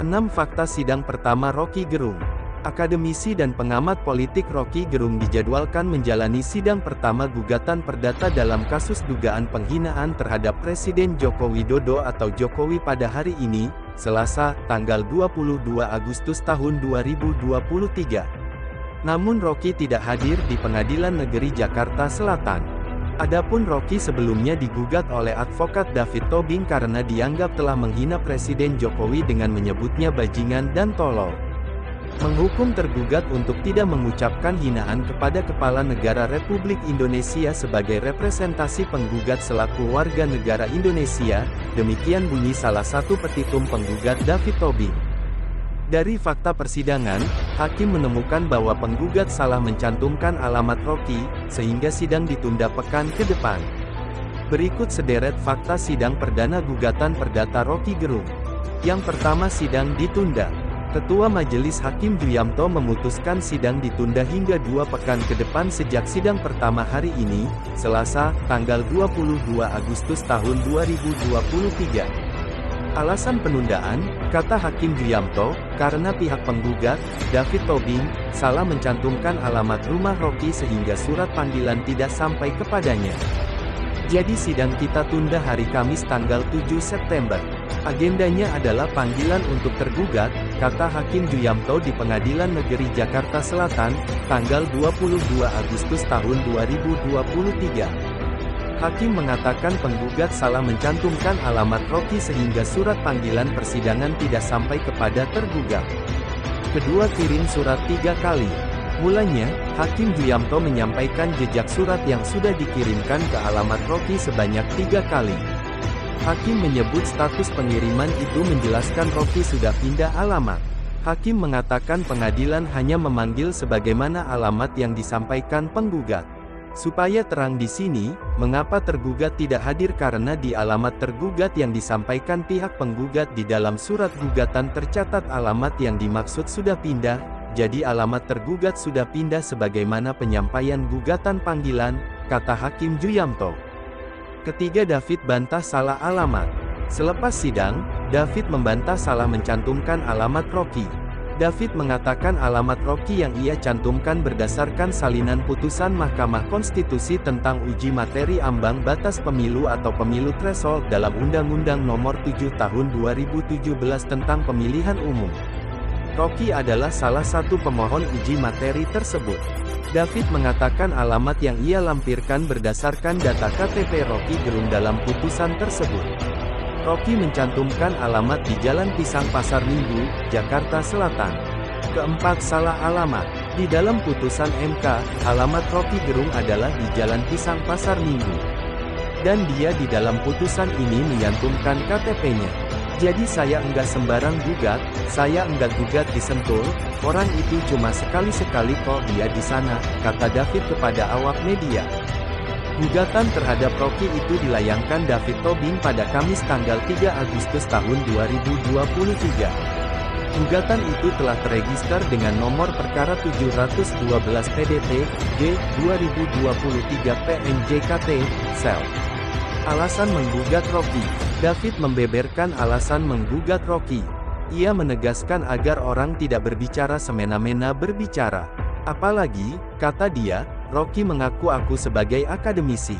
6 fakta sidang pertama Rocky Gerung. Akademisi dan pengamat politik Rocky Gerung dijadwalkan menjalani sidang pertama gugatan perdata dalam kasus dugaan penghinaan terhadap Presiden Joko Widodo atau Jokowi pada hari ini, Selasa, tanggal 22 Agustus tahun 2023. Namun Rocky tidak hadir di Pengadilan Negeri Jakarta Selatan. Adapun Rocky sebelumnya digugat oleh advokat David Tobing karena dianggap telah menghina Presiden Jokowi dengan menyebutnya bajingan dan tolol. Menghukum tergugat untuk tidak mengucapkan hinaan kepada Kepala Negara Republik Indonesia sebagai representasi penggugat selaku warga negara Indonesia, demikian bunyi salah satu petitum penggugat David Tobing. Dari fakta persidangan, hakim menemukan bahwa penggugat salah mencantumkan alamat Rocky, sehingga sidang ditunda pekan ke depan. Berikut sederet fakta sidang perdana gugatan perdata Rocky Gerung. Yang pertama, sidang ditunda. Ketua Majelis Hakim Juyamto memutuskan sidang ditunda hingga 2 pekan ke depan sejak sidang pertama hari ini, Selasa, tanggal 22 Agustus tahun 2023. Alasan penundaan, kata Hakim Juyamto, karena pihak penggugat, David Tobing, salah mencantumkan alamat rumah Rocky sehingga surat panggilan tidak sampai kepadanya. Jadi sidang kita tunda hari Kamis tanggal 7 September. Agendanya adalah panggilan untuk tergugat, kata Hakim Juyamto di Pengadilan Negeri Jakarta Selatan, tanggal 22 Agustus tahun 2023. Hakim mengatakan penggugat salah mencantumkan alamat Rocky sehingga surat panggilan persidangan tidak sampai kepada tergugat. Kedua kirim surat 3 kali. Mulanya, Hakim Juyamto menyampaikan jejak surat yang sudah dikirimkan ke alamat Rocky sebanyak 3 kali. Hakim menyebut status pengiriman itu menjelaskan Rocky sudah pindah alamat. Hakim mengatakan pengadilan hanya memanggil sebagaimana alamat yang disampaikan penggugat. Supaya terang di sini, mengapa tergugat tidak hadir karena di alamat tergugat yang disampaikan pihak penggugat di dalam surat gugatan tercatat alamat yang dimaksud sudah pindah, jadi alamat tergugat sudah pindah sebagaimana penyampaian gugatan panggilan, kata Hakim Juyamto. Ketiga, David bantah salah alamat. Selepas sidang, David membantah salah mencantumkan alamat Rocky. David mengatakan alamat Rocky yang ia cantumkan berdasarkan salinan putusan Mahkamah Konstitusi tentang uji materi ambang batas pemilu atau pemilu threshold dalam Undang-Undang Nomor 7 Tahun 2017 tentang Pemilihan Umum. Rocky adalah salah satu pemohon uji materi tersebut. David mengatakan alamat yang ia lampirkan berdasarkan data KTP Rocky Gerung dalam putusan tersebut. Rocky mencantumkan alamat di Jalan Pisang Pasar Minggu, Jakarta Selatan. Keempat, salah alamat. Di dalam putusan MK, alamat Rocky Gerung adalah di Jalan Pisang Pasar Minggu. Dan dia di dalam putusan ini menyantumkan KTP-nya. Jadi saya enggak sembarang gugat, saya enggak gugat di Sentul, orang itu cuma sekali-sekali kok dia di sana, kata David kepada awak media. Gugatan terhadap Rocky itu dilayangkan David Tobing pada Kamis tanggal 3 Agustus tahun 2023. Gugatan itu telah terregister dengan nomor perkara 712 PDT, G, 2023 PNJKT, Sel. Alasan menggugat Rocky. David membeberkan alasan menggugat Rocky. Ia menegaskan agar orang tidak berbicara semena-mena berbicara. Apalagi, kata dia, Rocky mengaku aku sebagai akademisi.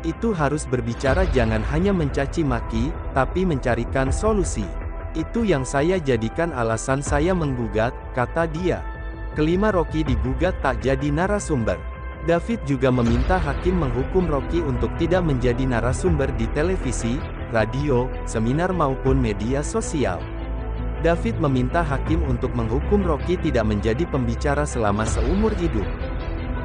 Itu harus berbicara, jangan hanya mencaci maki, tapi mencarikan solusi. Itu yang saya jadikan alasan saya menggugat, kata dia. Kelima, Rocky digugat tak jadi narasumber. David juga meminta hakim menghukum Rocky untuk tidak menjadi narasumber di televisi, radio, seminar maupun media sosial. David meminta hakim untuk menghukum Rocky tidak menjadi pembicara selama seumur hidup.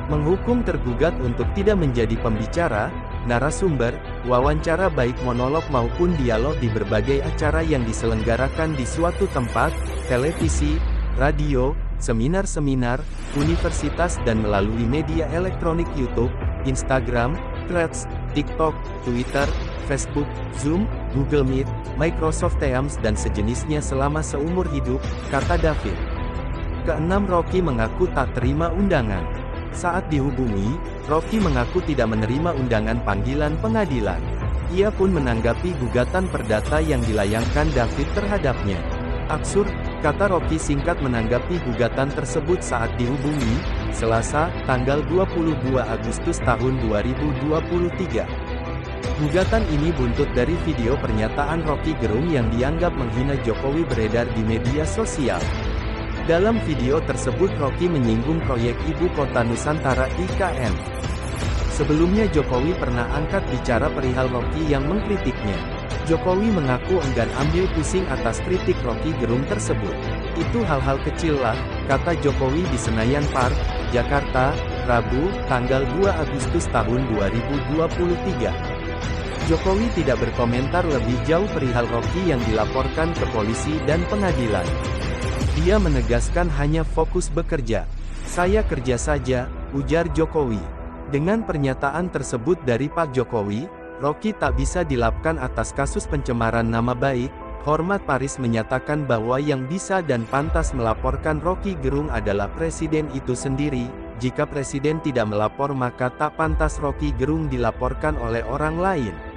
Menghukum tergugat untuk tidak menjadi pembicara, narasumber, wawancara baik monolog maupun dialog di berbagai acara yang diselenggarakan di suatu tempat, televisi, radio, seminar-seminar, universitas dan melalui media elektronik YouTube, Instagram, Threads, TikTok, Twitter, Facebook, Zoom, Google Meet, Microsoft Teams dan sejenisnya selama seumur hidup, kata David. Keenam, Rocky mengaku tak terima undangan. Saat dihubungi, Rocky mengaku tidak menerima undangan panggilan pengadilan. Ia pun menanggapi gugatan perdata yang dilayangkan David terhadapnya. Absurd, kata Rocky singkat menanggapi gugatan tersebut saat dihubungi, Selasa, tanggal 22 Agustus tahun 2023. Gugatan ini buntut dari video pernyataan Rocky Gerung yang dianggap menghina Jokowi beredar di media sosial. Dalam video tersebut Rocky menyinggung proyek Ibu Kota Nusantara (IKN). Sebelumnya Jokowi pernah angkat bicara perihal Rocky yang mengkritiknya. Jokowi mengaku enggan ambil pusing atas kritik Rocky Gerung tersebut. Itu hal-hal kecil lah, kata Jokowi di Senayan Park, Jakarta, Rabu, tanggal 2 Agustus tahun 2023. Jokowi tidak berkomentar lebih jauh perihal Rocky yang dilaporkan ke polisi dan pengadilan. Dia menegaskan hanya fokus bekerja. Saya kerja saja, ujar Jokowi. Dengan pernyataan tersebut dari Pak Jokowi, Rocky tak bisa dilapkan atas kasus pencemaran nama baik. Hormat Paris menyatakan bahwa yang bisa dan pantas melaporkan Rocky Gerung adalah Presiden itu sendiri. Jika Presiden tidak melapor maka tak pantas Rocky Gerung dilaporkan oleh orang lain.